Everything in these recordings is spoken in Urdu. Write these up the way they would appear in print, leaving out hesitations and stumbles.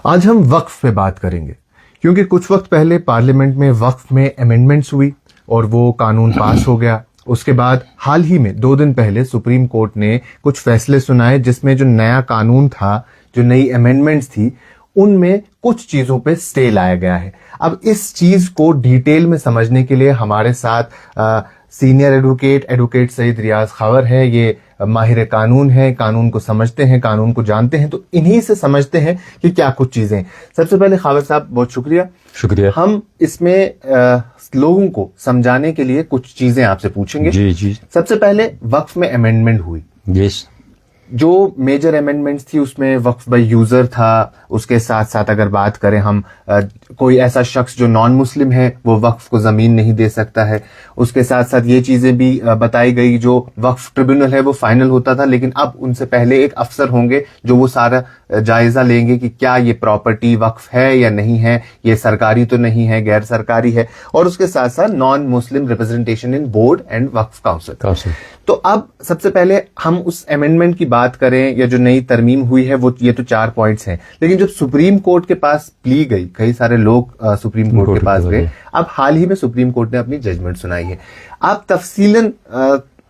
آج ہم وقف پہ بات کریں گے، کیونکہ کچھ وقت پہلے پارلیمنٹ میں وقف میں امینڈمنٹس ہوئی اور وہ قانون پاس ہو گیا. اس کے بعد حال ہی میں 2 دن پہلے سپریم کورٹ نے کچھ فیصلے سنائے جس میں جو نیا قانون تھا، جو نئی امینڈمنٹس تھی، ان میں کچھ چیزوں پہ سٹے لایا گیا ہے. اب اس چیز کو ڈیٹیل میں سمجھنے کے لیے ہمارے ساتھ سینئر ایڈوکیٹ سعید ریاض خاور ہے. یہ ماہر قانون ہے، قانون کو سمجھتے ہیں، قانون کو جانتے ہیں، تو انہی سے سمجھتے ہیں کہ کیا کچھ چیزیں. سب سے پہلے خاور صاحب بہت شکریہ. ہم اس میں لوگوں کو سمجھانے کے لیے کچھ چیزیں آپ سے پوچھیں گے. جی. سب سے پہلے وقف میں امینڈمنٹ ہوئی. یس. جو میجر امینڈمنٹس تھی اس میں وقف بائی یوزر تھا. اس کے ساتھ ساتھ اگر بات کریں ہم، کوئی ایسا شخص جو نان مسلم ہے وہ وقف کو زمین نہیں دے سکتا ہے. اس کے ساتھ ساتھ یہ چیزیں بھی بتائی گئی، جو وقف ٹریبیونل ہے وہ فائنل ہوتا تھا، لیکن اب ان سے پہلے ایک افسر ہوں گے جو وہ سارا جائزہ لیں گے کہ کیا یہ پراپرٹی وقف ہے یا نہیں ہے، یہ سرکاری تو نہیں ہے، غیر سرکاری ہے. اور اس کے ساتھ ساتھ نان مسلم ریپرزنٹیشن ان بورڈ اینڈ وقف کاؤنسل. تو اب سب سے پہلے ہم اس امینڈمنٹ کی بات کریں یا جو نئی ترمیم ہوئی ہے وہ یہ تو 4 پوائنٹس ہیں، لیکن جب سپریم کورٹ کے پاس پلی گئی، کئی سارے لوگ سپریم کورٹ کے پاس گئے. اب حال ہی میں سپریم کورٹ نے اپنی ججمنٹ سنائی ہے. آپ تفصیلاً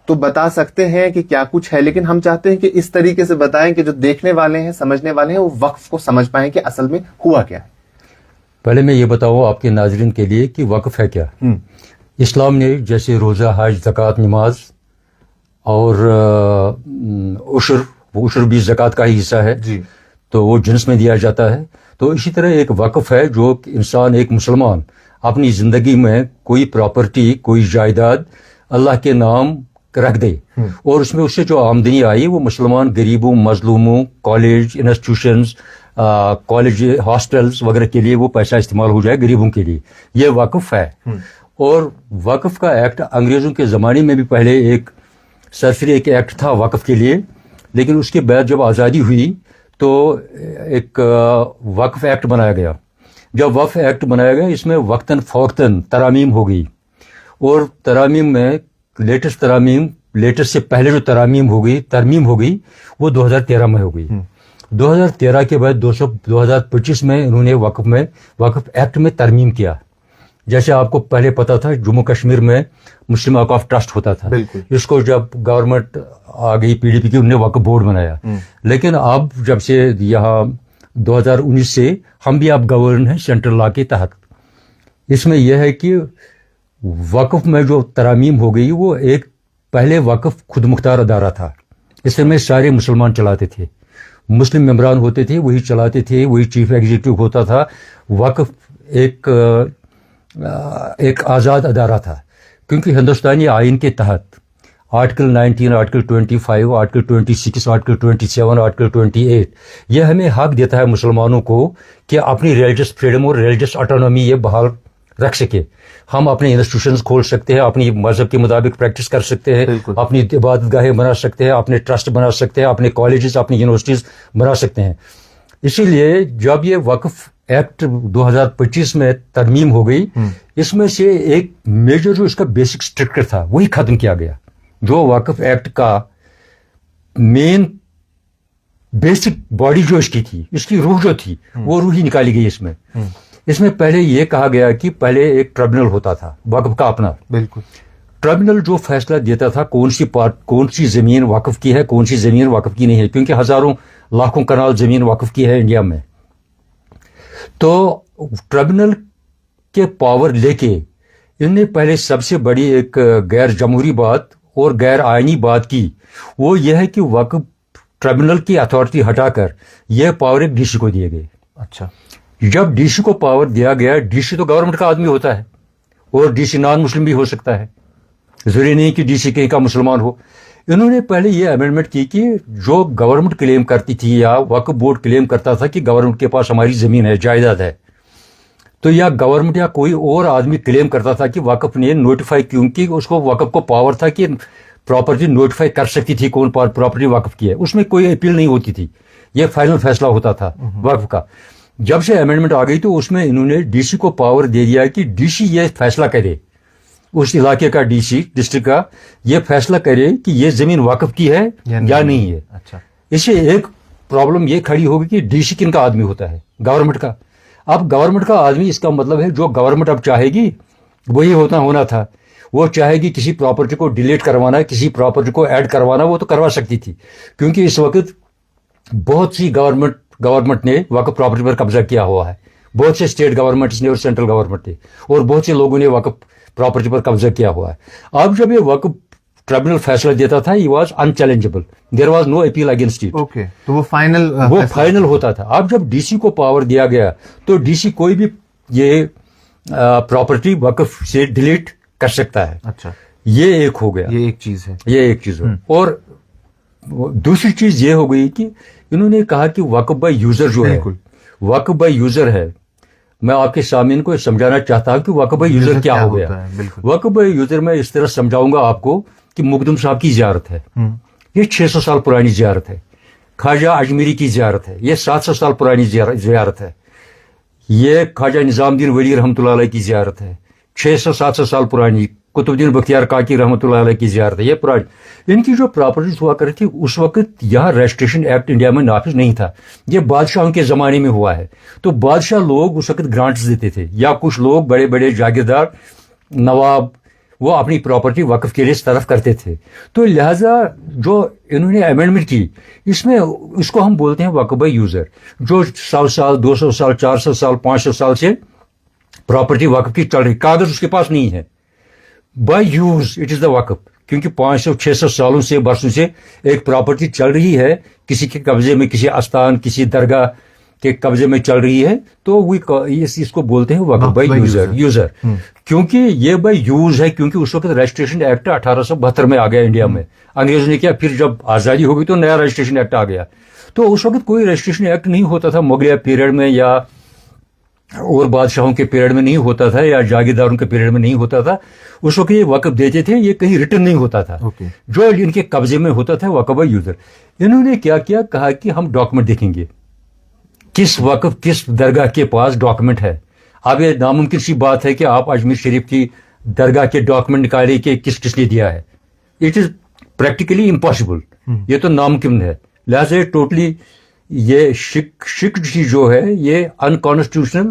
تو بتا سکتے ہیں کہ کیا کچھ ہے، لیکن ہم چاہتے ہیں کہ اس طریقے سے بتائیں کہ جو دیکھنے والے ہیں، سمجھنے والے ہیں، وہ وقف کو سمجھ پائیں کہ اصل میں ہوا کیا ہے. پہلے میں یہ بتاؤں آپ کے ناظرین کے لیے کہ وقف ہے کیا. اسلام نے جیسے روزہ، حج، زکوٰۃ، نماز اور عشر بھی زکوٰۃ کا ہی حصہ ہے، جی، تو وہ جنس میں دیا جاتا ہے. تو اسی طرح ایک وقف ہے جو انسان، ایک مسلمان اپنی زندگی میں کوئی پراپرٹی، کوئی جائیداد اللہ کے نام رکھ دے، اور اس میں اس سے جو آمدنی آئی وہ مسلمان غریبوں، مظلوموں، کالج، انسٹیٹیوشنز، کالج، ہاسٹلز وغیرہ کے لیے وہ پیسہ استعمال ہو جائے، غریبوں کے لیے. یہ وقف ہے. اور وقف کا ایکٹ انگریزوں کے زمانے میں بھی پہلے ایک سرسری ایک ایکٹ تھا وقف کے لیے، لیکن اس کے بعد جب آزادی ہوئی تو ایک وقف ایکٹ بنایا گیا. جب وقف ایکٹ بنایا گیا اس میں وقتاً فوقتاً ترامیم ہو گئی، اور ترامیم میں لیٹسٹ سے پہلے جو ترمیم ہو گئی وہ 2013 میں ہو گئی. 2013 کے بعد 2025 میں انہوں نے وقف ایکٹ میں ترمیم کیا. جیسے آپ کو پہلے پتا تھا جموں کشمیر میں مسلم اوقاف ٹرسٹ ہوتا تھا، اس کو جب گورنمنٹ آ گئی PDP کی، انہوں نے وقف بورڈ بنایا. لیکن اب جب سے یہاں 2019 سے ہم بھی اب گورن ہیں سینٹرل لا کے تحت. اس میں یہ ہے کہ وقف میں جو ترامیم ہو گئی وہ ایک پہلے وقف خود مختار ادارہ تھا، اس میں سارے مسلمان چلاتے تھے، مسلم ممبران ہوتے تھے، وہی چلاتے تھے، وہی چیف ایگزیکٹو ہوتا تھا. وقف ایک آزاد ادارہ تھا، کیونکہ ہندوستانی آئین کے تحت article 19، article 25، article 26، article 27، article 28 یہ ہمیں حق دیتا ہے مسلمانوں کو کہ اپنی ریلیجس فریڈم اور ریلیجس آٹونومی یہ بحال رکھ سکے. ہم اپنے انسٹیٹیوشنز کھول سکتے ہیں، اپنی مذہب کے مطابق پریکٹس کر سکتے ہیں، اپنی عبادت گاہیں بنا سکتے ہیں، اپنے ٹرسٹ بنا سکتے ہیں، اپنے کالجز، اپنی یونیورسٹیز بنا سکتے ہیں. اسی لیے جب یہ وقف ایکٹ 2025 میں ترمیم ہو گئی، اس میں سے ایک میجر جو اس کا بیسک اسٹرکچر تھا وہی ختم کیا گیا. جو وقف ایکٹ کا مین بیسک باڈی جو اس کی تھی، اس کی روح جو تھی، وہ روح ہی نکالی گئی. اس میں پہلے یہ کہا گیا کہ پہلے ایک ٹریبونل ہوتا تھا وقف کا اپنا. بالکل. ٹریبونل جو فیصلہ دیتا تھا کون سی زمین وقف کی ہے، کون سی زمین وقف کی نہیں ہے، کیونکہ ہزاروں لاکھوں کنال زمین وقف کی ہے انڈیا میں. تو ٹریبونل کے پاور لے کے ان نے پہلے سب سے بڑی ایک غیر جمہوری بات اور غیر آئینی بات کی، وہ یہ ہے کہ وقف ٹریبونل کی اتھارٹی ہٹا کر یہ پاور ایک DC کو دیے گئے. اچھا. جب DC کو پاور دیا گیا، DC تو گورنمنٹ کا آدمی ہوتا ہے، اور DC نان مسلم بھی ہو سکتا ہے، ضروری نہیں کہ DC کہیں کا مسلمان ہو. انہوں نے پہلے یہ امینڈمنٹ کی کہ جو گورنمنٹ کلیم کرتی تھی یا وقف بورڈ کلیم کرتا تھا کہ گورنمنٹ کے پاس ہماری زمین ہے، جائیداد ہے، تو یا گورنمنٹ یا کوئی اور آدمی کلیم کرتا تھا کہ وقف نے نوٹیفائی، کیونکہ اس کو وقف کو پاور تھا کہ پراپرٹی نوٹیفائی کر سکتی تھی کون پراپرٹی وقف کی ہے، اس میں کوئی اپیل نہیں ہوتی تھی، یہ فائنل فیصلہ ہوتا تھا وقف کا. جب سے امینڈمنٹ آ گئی تو اس میں انہوں نے DC کو پاور دے دیا کہ DC یہ فیصلہ کرے، اس علاقے کا DC ڈسٹرکٹ کا یہ فیصلہ کرے کہ یہ زمین وقف کی ہے یا نہیں ہے. اچھا. اسے ایک پرابلم یہ کھڑی ہوگی کہ ڈی سی کن کا آدمی ہوتا ہے؟ گورنمنٹ کا. اب گورنمنٹ کا آدمی اس کا مطلب ہے جو گورنمنٹ اب چاہے گی وہی ہونا تھا. وہ چاہے گی کسی پراپرٹی کو ڈیلیٹ کروانا, کسی پراپرٹی کو ایڈ کروانا, وہ تو کروا سکتی تھی, کیونکہ اس وقت بہت سی گورنمنٹ نے وقف پراپرٹی پر قبضہ کیا ہوا ہے. بہت سے اسٹیٹ گورنمنٹس نے اور سینٹرل گورنمنٹ نے, اور بہت سے لوگوں نے وقف پراپرٹی پر قبضہ کیا ہوا ہے. اب جب یہ وقف ٹریبونل فیصلہ دیتا تھا, یہ was in challengeable, there was no appeal against it. Okay, تو وہ فائنل ہوتا تھا. اب جب ڈی سی کو پاور دیا گیا تو ڈی سی کوئی بھی یہ پراپرٹی وقف سے ڈیلیٹ کر سکتا ہے. اچھا, یہ ایک ہو گیا, یہ ایک چیز ہے. یہ ایک چیز ہے. اور دوسری چیز یہ ہو گئی کہ انہوں نے کہا کہ وقف بائی یوزر جو ہے, وقف بائی یوزر ہے. میں آپ کے سامعین کو سمجھانا چاہتا ہوں کہ وقف بائی یوزر کیا ہو گیا. وقف بائی یوزر میں اس طرح سمجھاؤں گا آپ کو کہ مقدم صاحب کی زیارت ہے, یہ 600 سال پرانی زیارت ہے. خواجہ اجمیری کی زیارت ہے, یہ 700 سال پرانی زیارت ہے. یہ خواجہ نظام الدین ولی رحمۃ اللہ علیہ کی زیارت ہے, 600-700 سال پرانی. قطب الدین بختیار کاکی رحمۃ اللہ علیہ کی زیارت ہے, یہ پرانی. ان کی جو پراپرٹیز ہوا کرتی تھی اس وقت یہاں رجسٹریشن ایکٹ انڈیا میں نافذ نہیں تھا, یہ بادشاہوں کے زمانے میں ہوا ہے. تو بادشاہ لوگ اس وقت گرانٹس دیتے تھے, یا کچھ لوگ بڑے بڑے جاگیردار نواب وہ اپنی پراپرٹی وقف کے لیے طرف کرتے تھے. تو لہذا جو انہوں نے امینڈمنٹ کی اس میں اس کو ہم بولتے ہیں وقف بائی یوزر. جو 100 سال 200 سال 400 سال 500 سال سے پراپرٹی وقف کی چل رہی, کاغذ اس کے پاس نہیں ہے, بائی یوز اٹ از دا وقف. کیونکہ 500-600 سالوں سے برسوں سے ایک پراپرٹی چل رہی ہے کسی کے قبضے میں, کسی آستان کسی درگاہ کے قبضے میں چل رہی ہے, تو وہ اس کو بولتے ہیں وقف بائی یوزر. کیونکہ یہ بائی یوز ہے, کیونکہ اس وقت رجسٹریشن ایکٹ 1872 میں آ گیا انڈیا میں. انگریزوں نے کیا, پھر جب آزادی ہو گئی تو نیا رجسٹریشن ایکٹ آ گیا. تو اس وقت کوئی رجسٹریشن ایکٹ نہیں ہوتا تھا, مغلیہ پیریڈ میں یا اور بادشاہوں کے پیریڈ میں نہیں ہوتا تھا, یا جاگیرداروں کے پیریڈ میں نہیں ہوتا تھا. اس وقت یہ وقف دیتے تھے, یہ کہیں ریٹن نہیں ہوتا تھا. جو ان کے قبضے میں ہوتا تھا وقف بائی یوزر. انہوں نے کیا کیا, کہا کہ ہم ڈاکومنٹ دیکھیں گے کس وقف کس درگاہ کے پاس ڈاکومنٹ ہے. اب یہ ناممکن سی بات ہے کہ آپ اجمیر شریف کی درگاہ کے ڈاکومنٹ نکالیں کہ کس کس نے دیا ہے. اٹ از پریکٹیکلی امپاسبل, یہ تو ناممکن ہے. لہٰذا ٹوٹلی یہ شک جو ہے یہ unconstitutional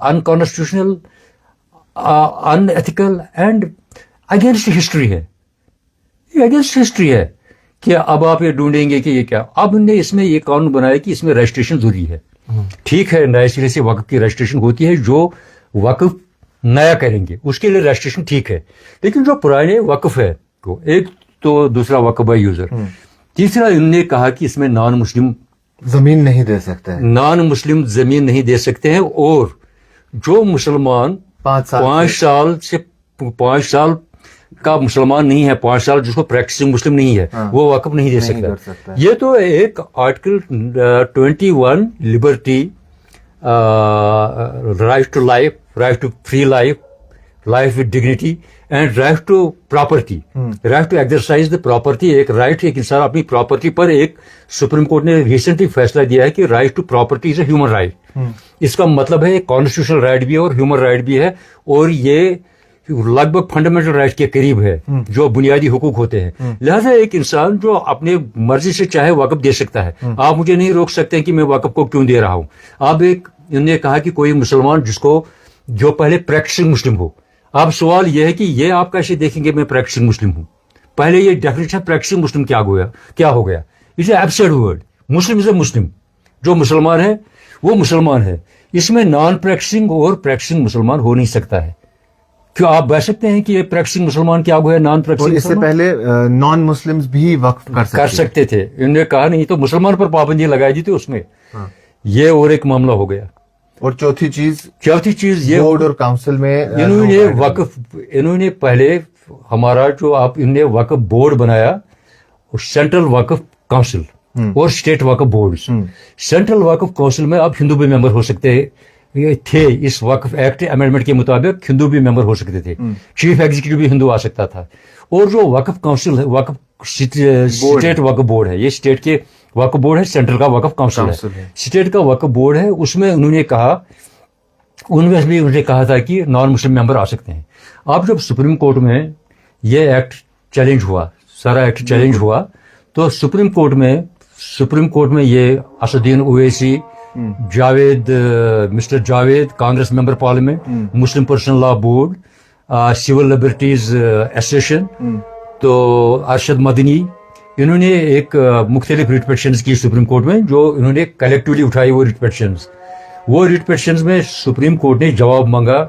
unconstitutional in ethical and against history ہے. یہ اگینسٹ ہسٹری ہے کہ اب آپ یہ ڈھونڈیں گے کہ یہ کیا. اب انہوں نے اس میں یہ قانون بنایا کہ اس میں رجسٹریشن ضروری ہے. ٹھیک ہے, نئے سرے سے وقف کی رجسٹریشن ہوتی ہے, جو وقف نیا کریں گے اس کے لیے رجسٹریشن ٹھیک ہے. لیکن جو پرانے وقف ہے تو ایک تو دوسرا وقف بائی یوزر. تیسرا انہوں نے کہا کہ اس میں نان مسلم زمین نہیں دے سکتے ہیں, نان مسلم زمین نہیں دے سکتے ہیں. اور جو مسلمان 5 سال کا مسلمان نہیں ہے, 5 سال جس کو پریکٹسنگ مسلم نہیں ہے, وہ وقف نہیں دے سکتا. یہ تو ایک article 21 liberty, right to life, right to free life, life with dignity and right to property, right to exercise the property. ایک رائٹ, ایک انسان اپنی پراپرٹی پر, ایک سپریم کورٹ نے ریسنٹلی فیصلہ دیا ہے کہ right to property is a human right. اس کا مطلب ہے کانسٹیٹیوشنل رائٹ بھی ہے اور ہیومن رائٹ بھی ہے, اور یہ لگ بھگ فنڈامنٹل رائٹ کے قریب ہے جو بنیادی حقوق ہوتے ہیں. لہذا ایک انسان جو اپنے مرضی سے چاہے وقف دے سکتا ہے. آپ مجھے نہیں روک سکتے کہ میں وقف کو کیوں دے رہا ہوں. اب انہوں نے کہا کہ کوئی مسلمان جس کو جو پہلے پریکٹسنگ مسلم ہو. اب سوال یہ ہے کہ یہ آپ کیسے دیکھیں گے میں پریکٹسنگ مسلم ہوں. پہلے یہ ڈیفینیشن پریکٹسنگ مسلم کیا ہو گیا. It's a absurd word. Muslim is a Muslim, جو مسلمان ہے وہ مسلمان ہے. اس میں نان پریکٹسنگ اور پریکٹسنگ مسلمان ہو نہیں سکتا ہے. کیوں آپ بہ سکتے ہیں کہ یہ پریکٹسنگ مسلمان کیا ہوا ہے, نان پریکٹسنگ. اس سے پہلے نان مسلمز بھی وقف کر سکتے تھے. انہوں نے کہا نہیں تو مسلمان پر پابندی لگائی دی تھی اس میں. یہ اور ایک معاملہ ہو گیا. اور چوتھی چیز یہ بورڈ اور کاؤنسل میں انہوں نے پہلے ہمارا جو انہوں نے وقف بورڈ بنایا, سینٹرل وقف کاؤنسل اور اسٹیٹ وقف بورڈ. سینٹرل وقف کاؤنسل میں اب ہندو بھی ممبر ہو سکتے تھے. اس وقف ایکٹ امینڈمنٹ کے مطابق ہندو بھی ممبر ہو سکتے تھے. چیف ایگزیکٹو بھی ہندو آ سکتا تھا. اور جو وقف کاؤنسل ہے, وقف اسٹیٹ وقف بورڈ ہے, یہ اسٹیٹ کے وقف بورڈ ہے, سینٹرل کا وقف کاؤنسل ہے, اسٹیٹ کا وقف بورڈ ہے. اس میں انہوں نے کہا تھا کہ نان مسلم ممبر آ سکتے ہیں. اب جب سپریم کورٹ میں یہ ایکٹ چیلنج ہوا, سارا ایکٹ چیلنج ہوا, تو سپریم کورٹ میں یہ Asaduddin Owaisi, Javed Mr Javed Congress member parliament, Muslim personal law board, civil liberties association, تو ارشد مدنی، انہوں نے ایک مختلف ریٹ پٹیشنز کی سپریم کورٹ میں، جو انہوں نے کلیکٹیولی اٹھائی وہ ریٹ پٹیشنز میں سپریم کورٹ نے جواب مانگا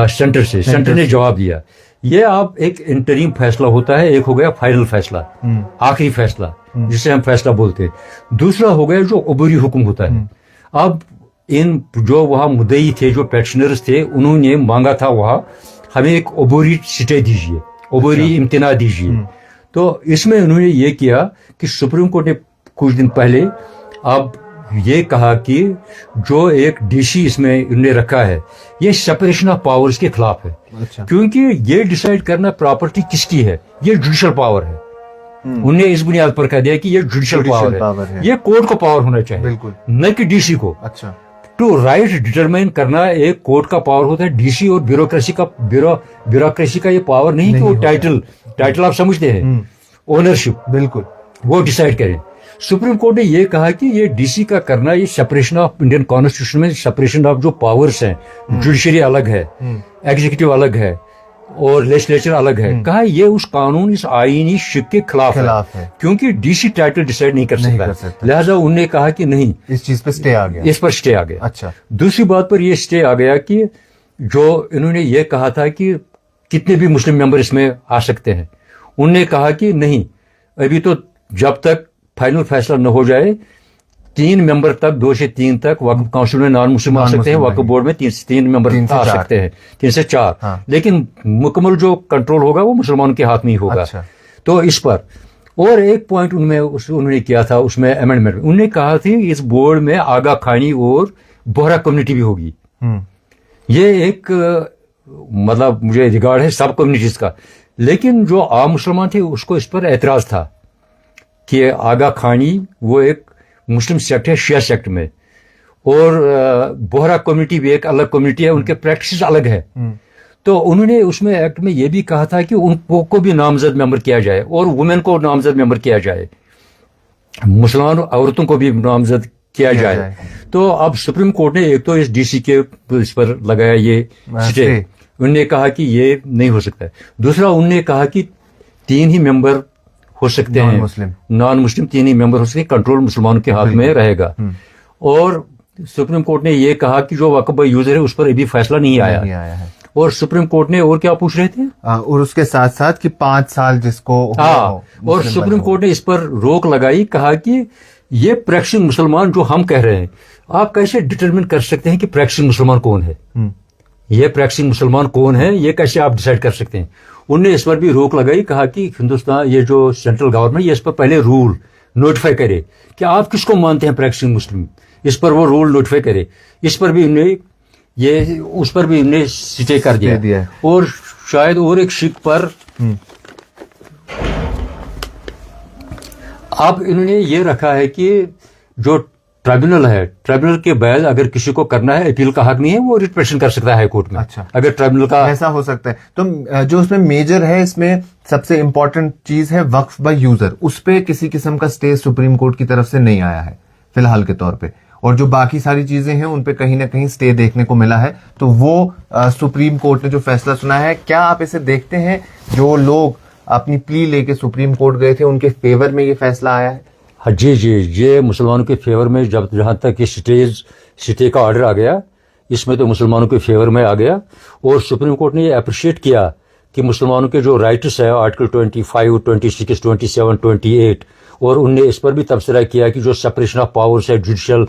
سینٹر سے، سینٹر نے جواب دیا. یہ اب ایک انٹریم فیصلہ ہوتا ہے، ایک ہو گیا فائنل فیصلہ، آخری فیصلہ جسے ہم فیصلہ بولتے ہیں، دوسرا ہو گیا جو عبوری حکم ہوتا ہے. اب ان جو وہاں مدعی تھے، جو پیٹیشنرز تھے، انہوں نے مانگا تھا وہاں ہمیں ایک عبوری سٹے دیجیے، عبوری امتناع دیجیے. تو اس میں انہوں نے یہ کیا کہ سپریم کورٹ نے کچھ دن پہلے اب یہ کہا کہ جو ایک ڈی سی اس میں انہوں نے رکھا ہے، یہ سپریشن آف پاورز کے خلاف ہے. کیونکہ یہ ڈیسائیڈ کرنا پراپرٹی کس کی ہے، یہ جوڈیشل پاور ہے. انہوں نے اس بنیاد پر کہہ دیا کہ یہ جوڈیشل پاور ہے، یہ کورٹ کو پاور ہونا چاہیے، نہ کہ ڈی سی کو. ٹو رائٹ ڈیٹرمائن کرنا ایک کورٹ کا پاور ہوتا ہے. ڈی سی اور بیوروکریسی کا یہ پاور نہیں کہ وہ ٹائٹل آپ سمجھتے ہیں، اونرشپ، بالکل وہ ڈیسائیڈ کریں. سپریم کورٹ نے یہ کہا کہ یہ ڈی سی کا کرنا، یہ سپریشن آف انڈین کانسٹیٹیوشن میں سپریشن آف جو پاورز ہیں، جوڈیشری الگ ہے، ایگزیکٹو الگ ہے اور لیجسلیچر الگ ہے. کہا یہ اس قانون، اس آئینی شک کے خلاف ہے، کیونکہ ڈی سی ٹائٹل ڈیسائیڈ نہیں کر سکتا. لہٰذا انہوں نے کہا کہ نہیں، اس چیز پہ اسٹے آ گیا، اس پر اسٹے آ گیا. اچھا، دوسری بات پر یہ اسٹے آ گیا کہ جو انہوں نے یہ کہا تھا کہ کتنے بھی مسلم ممبر اس میں آ سکتے ہیں، انہوں نے کہا کہ نہیں، ابھی تو جب تک فائنل فیصلہ نہ ہو جائے 3 ممبر تک، 2 سے 3 تک وقف کونسل میں نان مسلم آ سکتے ہیں، وقف بورڈ میں 3 سے 3 ممبر آ سکتے ہیں، 3 سے 4. لیکن مکمل جو کنٹرول ہوگا وہ مسلمانوں کے ہاتھ میں ہی ہوگا. تو اس پر اور ایک پوائنٹ انہوں نے کیا تھا اس میں امینڈمنٹ، انہوں نے کہا تھی اس بورڈ میں آگا خانی اور بوہرا کمیونٹی بھی ہوگی. یہ ایک مطلب مجھے ریگارڈ ہے سب کمیونٹیز کا. لیکن جو عام مسلمان تھے اس کو اس پر اعتراض تھا کہ آگا خانی وہ ایک مسلم سیکٹ ہے شیعہ سیکٹ میں، اور بوہرا کمیونٹی بھی ایک الگ کمیونٹی ہے، ان کے پریکٹسز الگ ہے. تو انہوں نے اس میں ایکٹ میں یہ بھی کہا تھا کہ ان کو بھی نامزد ممبر کیا جائے اور وومن کو نامزد ممبر کیا جائے، مسلمان عورتوں کو بھی نامزد کیا جائے. تو اب سپریم کورٹ نے ایک تو اس ڈی سی کے اس پر لگایا یہ سٹے، انہوں نے کہا کہ یہ نہیں ہو سکتا ہے. دوسرا انہوں نے کہا کہ 3 ہی ممبر ہو سکتے ہیں، نان مسلم 3 ہی ممبر ہو سکتے ہیں، کنٹرول مسلمانوں کے ہاتھ میں رہے گا. اور سپریم کورٹ نے یہ کہا کہ جو وقف بائی یوزر ہے اس پر ابھی فیصلہ نہیں آیا ہے. اور سپریم کورٹ نے اور کیا پوچھ رہے تھے، اور اس کے ساتھ ساتھ کہ 5 سال جس کو اور سپریم کورٹ نے اس پر روک لگائی. کہا کہ یہ پریکٹسنگ مسلمان جو ہم کہہ رہے ہیں، آپ کیسے ڈٹرمن کر سکتے ہیں کہ پریکٹسنگ مسلمان کون ہے؟ یہ پریکٹسنگ مسلمان کون ہے، یہ کیسے آپ ڈیسائیڈ کر سکتے ہیں؟ انہوں نے اس پر بھی روک لگائی. کہا کہ ہندوستان یہ جو سینٹرل گورنمنٹ یہ اس پر پہلے رول نوٹیفائی کرے کہ آپ کس کو مانتے ہیں پریکٹسنگ مسلم، اس پر وہ رول نوٹیفائی کرے. اس پر بھی انہیں اس پر بھی انہیں سٹے کر دیا. اور شاید اور ایک شک پر اب انہوں نے یہ رکھا ہے کہ جو ٹرائبونل ہے، ٹرائبونل کے بعد اگر کسی کو کرنا ہے اپیل کا حق نہیں ہے، وہ ریٹ پٹیشن کر سکتا ہے ہائی کورٹ میں. اگر ٹرائبونل کا ایسا ہو سکتا ہے. تو جو اس میں میجر ہے، اس میں سب سے امپورٹنٹ چیز ہے وقف بائی یوزر، اس پہ کسی قسم کا اسٹے سپریم کورٹ کی طرف سے نہیں آیا ہے فی الحال کے طور پہ. اور جو باقی ساری چیزیں ہیں ان پہ کہیں نہ کہیں اسٹے دیکھنے کو ملا ہے. تو وہ سپریم کورٹ نے جو فیصلہ سنا ہے، کیا آپ اسے دیکھتے ہیں جو لوگ اپنی پلی لے کے سپریم کورٹ گئے تھے ان کے فیور میں یہ فیصلہ آیا ہے؟ جی یہ مسلمانوں کے فیور میں جہاں تک یہ سٹے کا آرڈر آ گیا، اس میں تو مسلمانوں کے فیور میں آ گیا. اور سپریم کورٹ نے یہ اپریشیٹ کیا کہ مسلمانوں کے جو رائٹس ہے آرٹیکل 25, 26, 27, 28، اور انہوں نے اس پر بھی تبصرہ کیا کہ جو سپریشن آف پاورز ہے، جوڈیشل،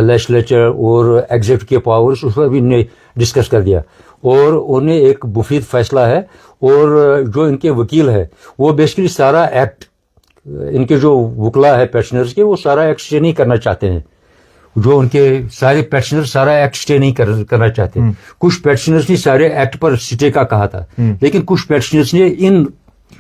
لیجسلیچر اور ایگزیکٹو کے پاورز، اس پر بھی انہوں نے ڈسکس کر دیا. اور انہیں ایک مفید فیصلہ ہے. اور جو ان کے وکیل ہے وہ بیسکلی سارا ایکٹ، ان کے جو وکلا ہے پیٹیشنرز کے، وہ سارا ایکٹ اسٹے نہیں کرنا چاہتے ہیں. جو ان کے سارے پیٹیشنر سارا ایکٹ اسٹے نہیں کرنا چاہتے. کچھ پیٹیشنرز نے سارے ایکٹ پر اسٹے کا کہا تھا، لیکن کچھ پیٹیشنرز نے ان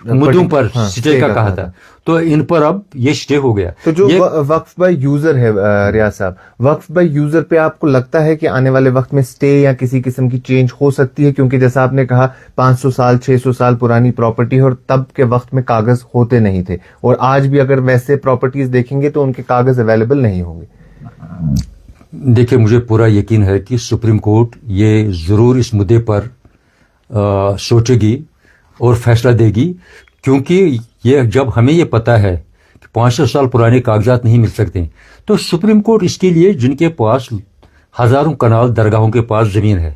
مدوں پر سٹے کا کہا تھا، تو ان پر اب یہ سٹے ہو گیا. تو جو وقف بائی یوزر ہے ریاض صاحب، وقف بائی یوزر پہ آپ کو لگتا ہے کہ آنے والے وقت میں سٹے یا کسی قسم کی چینج ہو سکتی ہے؟ کیونکہ جیسا آپ نے کہا 500 سال 600 سال پرانی پراپرٹی ہے اور تب کے وقت میں کاغذ ہوتے نہیں تھے، اور آج بھی اگر ویسے پراپرٹیز دیکھیں گے تو ان کے کاغذ اویلیبل نہیں ہوں گے. دیکھیں مجھے پورا یقین ہے کہ سپریم کورٹ یہ ضرور اس مدعے پر سوچے گی اور فیصلہ دے گی، کیونکہ یہ جب ہمیں یہ پتہ ہے کہ 500 سال پرانے کاغذات نہیں مل سکتے، تو سپریم کورٹ اس کے لیے جن کے پاس ہزاروں کنال درگاہوں کے پاس زمین ہے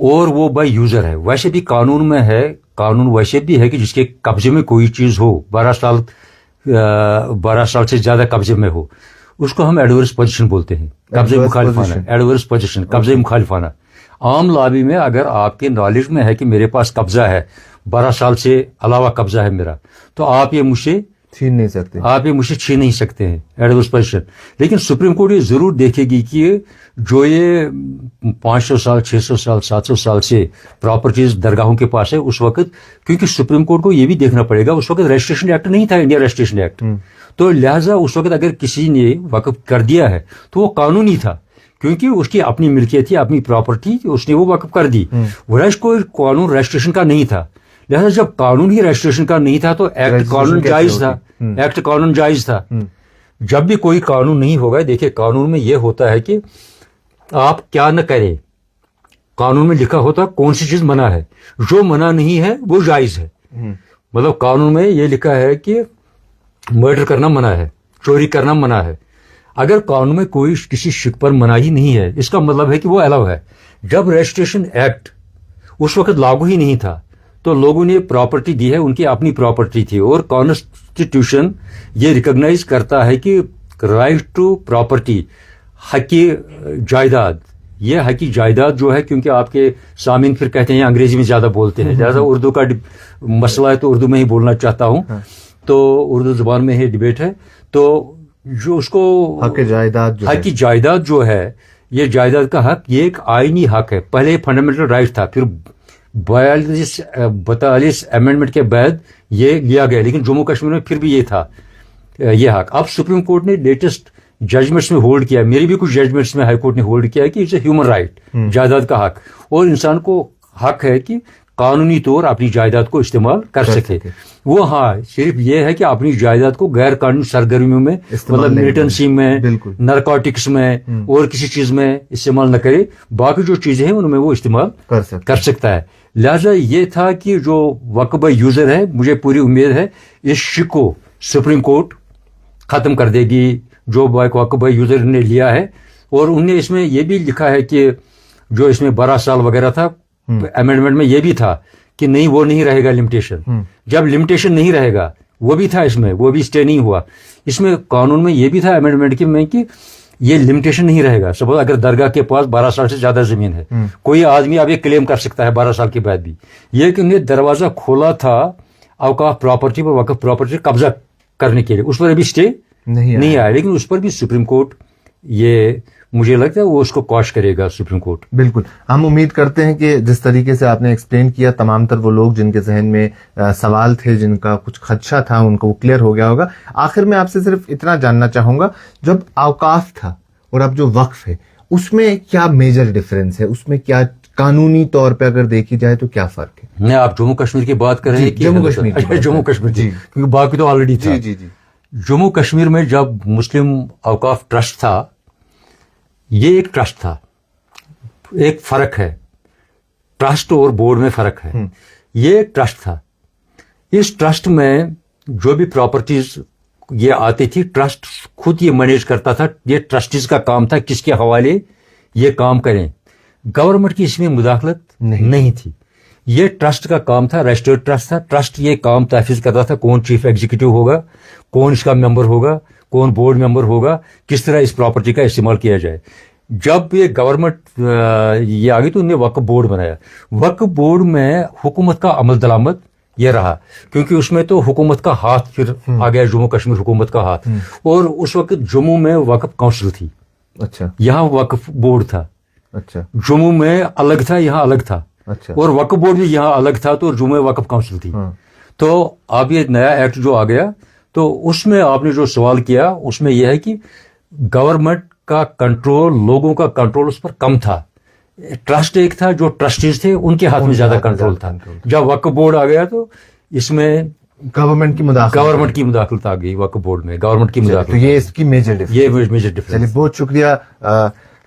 اور وہ بائی یوزر ہے، ویسے بھی قانون میں ہے، قانون ویسے بھی ہے کہ جس کے قبضے میں کوئی چیز ہو 12 سال سے زیادہ قبضے میں ہو، اس کو ہم ایڈورس پوزیشن بولتے ہیں، قبضے مخالفانہ، ایڈورس پوزیشن، قبضے مخالفانہ. عام لابی میں اگر آپ کے نالج میں ہے کہ میرے پاس قبضہ ہے 12 سال سے علاوہ قبضہ ہے میرا، تو آپ یہ مجھ سے چھین نہیں سکتے، آپ یہ مجھ سے چھین نہیں سکتے ہیں، ایڈورس پوزیشن. لیکن سپریم کورٹ یہ ضرور دیکھے گی کہ جو یہ 500 سال 600 سال 700 سال سے پراپرٹیز درگاہوں کے پاس ہے، اس وقت کیونکہ سپریم کورٹ کو یہ بھی دیکھنا پڑے گا، اس وقت رجسٹریشن ایکٹ نہیں تھا، انڈیا رجسٹریشن ایکٹ، تو لہٰذا اس وقت اگر کسی نے وقف کر دیا ہے تو وہ قانونی تھا، کیونکہ اس کی اپنی ملکیت تھی، اپنی پراپرٹی، اس نے وہ وقف کر دی. ورائز کوئی قانون رجسٹریشن کا نہیں تھا، لہذا جب قانون ہی رجسٹریشن کا نہیں تھا تو ایکٹ قانون جائز تھا، ایکٹ قانون جائز تھا. جب بھی کوئی قانون نہیں ہوگا، دیکھیں قانون میں یہ ہوتا ہے کہ آپ کیا نہ کریں، قانون میں لکھا ہوتا کون سی چیز منع ہے، جو منع نہیں ہے وہ جائز ہے. مطلب قانون میں یہ لکھا ہے کہ مرڈر کرنا منع ہے، چوری کرنا منع ہے. اگر قانون میں کوئی کسی شک پر مناہی نہیں ہے، اس کا مطلب ہے کہ وہ الاؤ ہے. جب رجسٹریشن ایکٹ اس وقت لاگو ہی نہیں تھا تو لوگوں نے پراپرٹی دی ہے، ان کی اپنی پراپرٹی تھی، اور کانسٹیٹیوشن یہ ریکگنائز کرتا ہے کہ رائٹ ٹو پراپرٹی، حق جائیداد، یہ حق جائیداد جو ہے، کیونکہ آپ کے سامعین پھر کہتے ہیں انگریزی میں زیادہ بولتے ہیں، لہٰذا اردو کا مسئلہ ہے تو اردو میں ہی بولنا چاہتا ہوں، تو اردو زبان میں ہی ڈبیٹ ہے. تو جو اس کو حق جائیداد جو ہے، یہ جائیداد کا حق یہ ایک آئینی حق ہے. پہلے فنڈامنٹل رائٹ تھا، پھر 42 امینڈمنٹ کے بعد یہ لیا گیا، لیکن جموں کشمیر میں پھر بھی یہ تھا یہ حق. اب سپریم کورٹ نے لیٹسٹ ججمنٹس میں ہولڈ کیا، میری بھی کچھ ججمنٹس میں ہائی کورٹ نے ہولڈ کیا ہے کہ اٹس اے ہیومن رائٹ، جائیداد کا حق، اور انسان کو حق ہے کہ قانونی طور اپنی جائیداد کو استعمال کر سکے. وہ ہاں صرف یہ ہے کہ اپنی جائیداد کو غیر قانونی سرگرمیوں میں، مطلب ملیٹنسی میں، نارکوٹکس میں اور کسی چیز میں استعمال نہ کرے، باقی جو چیزیں ہیں ان میں وہ استعمال کر سکتا ہے. لہذا یہ تھا کہ جو وقف بائی یوزر ہے، مجھے پوری امید ہے اس شک کو سپریم کورٹ ختم کر دے گی جو وقف بائی یوزر نے لیا ہے. اور انہوں نے اس میں یہ بھی لکھا ہے کہ جو اس میں 12 سال وغیرہ تھا، امینڈمنٹ میں یہ بھی تھا کہ نہیں، وہ نہیں رہے گا لمیٹیشن. جب لمیٹیشن نہیں رہے گا، وہ بھی تھا اس میں، وہ بھی اسٹے نہیں ہوا. اس میں قانون میں یہ بھی تھا امینڈمنٹ میں کہ یہ لمیٹیشن نہیں رہے گا. سپوز اگر درگاہ کے پاس 12 سال سے زیادہ زمین ہے، کوئی آدمی اب یہ کلیم کر سکتا ہے 12 سال کے بعد بھی. یہ کہ انہیں دروازہ کھولا تھا اوقاف پراپرٹی پر، وقف پراپرٹی قبضہ کرنے کے لیے، اس پر ابھی اسٹے نہیں آیا، لیکن اس پر بھی سپریم کورٹ یہ مجھے لگتا ہے وہ اس کو کوش کرے گا سپریم کورٹ. بالکل، ہم امید کرتے ہیں کہ جس طریقے سے آپ نے ایکسپلین کیا، تمام تر وہ لوگ جن کے ذہن میں سوال تھے، جن کا کچھ خدشہ تھا، ان کو وہ کلیئر ہو گیا ہوگا. آخر میں آپ سے صرف اتنا جاننا چاہوں گا، جب اوقاف تھا اور اب جو وقف ہے، اس میں کیا میجر ڈفرینس ہے؟ اس میں کیا قانونی طور پہ اگر دیکھی جائے تو کیا فرق ہے؟ نہیں، آپ جموں کشمیر کی بات کر رہے ہیں؟ جموں کشمیر، جموں کشمیر جی، کیونکہ باقی تو آلریڈی تھا. جی. جموں کشمیر میں جب مسلم اوقاف ٹرسٹ تھا، یہ ایک ٹرسٹ تھا. ایک فرق ہے، ٹرسٹ اور بورڈ میں فرق ہے. یہ ایک ٹرسٹ تھا. اس ٹرسٹ میں جو بھی پراپرٹیز یہ آتی تھی، ٹرسٹ خود یہ مینیج کرتا تھا. یہ ٹرسٹیز کا کام تھا کس کے حوالے یہ کام کریں. گورنمنٹ کی اس میں مداخلت نہیں تھی. یہ ٹرسٹ کا کام تھا، رجسٹرڈ ٹرسٹ تھا. ٹرسٹ یہ کام تحفظ کرتا تھا کون چیف ایگزیکٹو ہوگا، کون اس کا ممبر ہوگا، کون بورڈ ممبر ہوگا، کس طرح اس پراپرٹی کا استعمال کیا جائے. جب یہ گورنمنٹ یہ آ گئی تو انہوں نے وقف بورڈ بنایا. وقف بورڈ میں حکومت کا عمل درآمد یہ رہا، کیونکہ اس میں تو حکومت کا ہاتھ پھر آ گیا، جموں کشمیر حکومت کا ہاتھ. اور اس وقت جموں میں وقف کونسل تھی، اچھا، یہاں وقف بورڈ تھا. اچھا، جموں میں الگ تھا، یہاں الگ تھا. اچھا، اور وقف بورڈ بھی یہاں الگ تھا تو جموں میں وقف کونسل تھی. تو اب یہ نیا ایکٹ جو آ گیا تو اس میں آپ نے جو سوال کیا اس میں یہ ہے کہ گورنمنٹ کا کنٹرول، لوگوں کا کنٹرول اس پر کم تھا. ٹرسٹ ایک تھا، جو ٹرسٹیز تھے ان کے ہاتھ میں زیادہ کنٹرول تھا. جب وقف بورڈ آ گیا تو اس میں گورنمنٹ کی مداخلت آ گئی. وقف بورڈ میں گورنمنٹ کی مداخلت، تو یہ اس کی میجر ڈفرینس. یہ میجر ڈفرینس. چلیے بہت شکریہ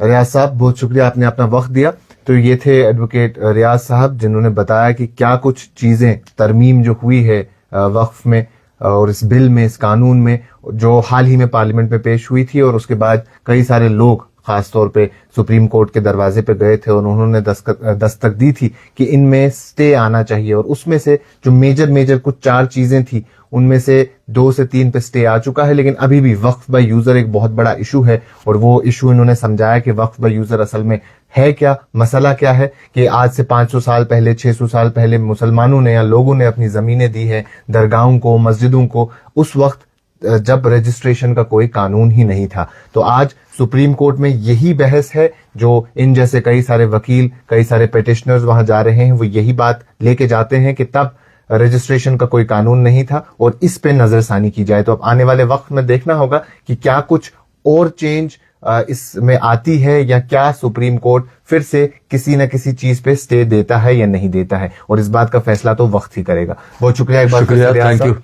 ریاض صاحب، بہت شکریہ آپ نے اپنا وقت دیا. تو یہ تھے ایڈوکیٹ ریاض صاحب جنہوں نے بتایا کہ کیا کچھ چیزیں ترمیم جو ہوئی ہے وقف میں اور اس بل میں، اس قانون میں، جو حال ہی میں پارلیمنٹ میں پیش ہوئی تھی، اور اس کے بعد کئی سارے لوگ خاص طور پہ سپریم کورٹ کے دروازے پہ گئے تھے اور انہوں نے دستک دی تھی کہ ان میں سٹے آنا چاہیے. اور اس میں سے جو میجر کچھ 4 چیزیں تھی ان میں سے 2 سے 3 پہ سٹے آ چکا ہے، لیکن ابھی بھی وقف بائی یوزر ایک بہت بڑا ایشو ہے. اور وہ ایشو انہوں نے سمجھایا کہ وقف بائی یوزر اصل میں ہے کیا، مسئلہ کیا ہے. کہ آج سے 500 سال پہلے، 600 سال پہلے مسلمانوں نے یا لوگوں نے اپنی زمینیں دی ہیں درگاہوں کو، مسجدوں کو، اس وقت جب رجسٹریشن کا کوئی قانون ہی نہیں تھا. تو آج سپریم کورٹ میں یہی بحث ہے، جو ان جیسے کئی سارے وکیل، کئی سارے پیٹیشنرز وہاں جا رہے ہیں، وہ یہی بات لے کے جاتے ہیں کہ تب رجسٹریشن کا کوئی قانون نہیں تھا اور اس پہ نظر ثانی کی جائے. تو اب آنے والے وقت میں دیکھنا ہوگا کہ کیا کچھ اور چینج اس میں آتی ہے، یا کیا سپریم کورٹ پھر سے کسی نہ کسی چیز پہ سٹے دیتا ہے یا نہیں دیتا ہے. اور اس بات کا فیصلہ تو وقت ہی کرے گا. بہت شکریہ ایک بار. شکریہ، تھینک یو.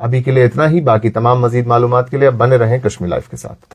ابھی کے لیے اتنا ہی. باقی تمام مزید معلومات کے لیے اب بنے رہیں کشمیر لائف کے ساتھ.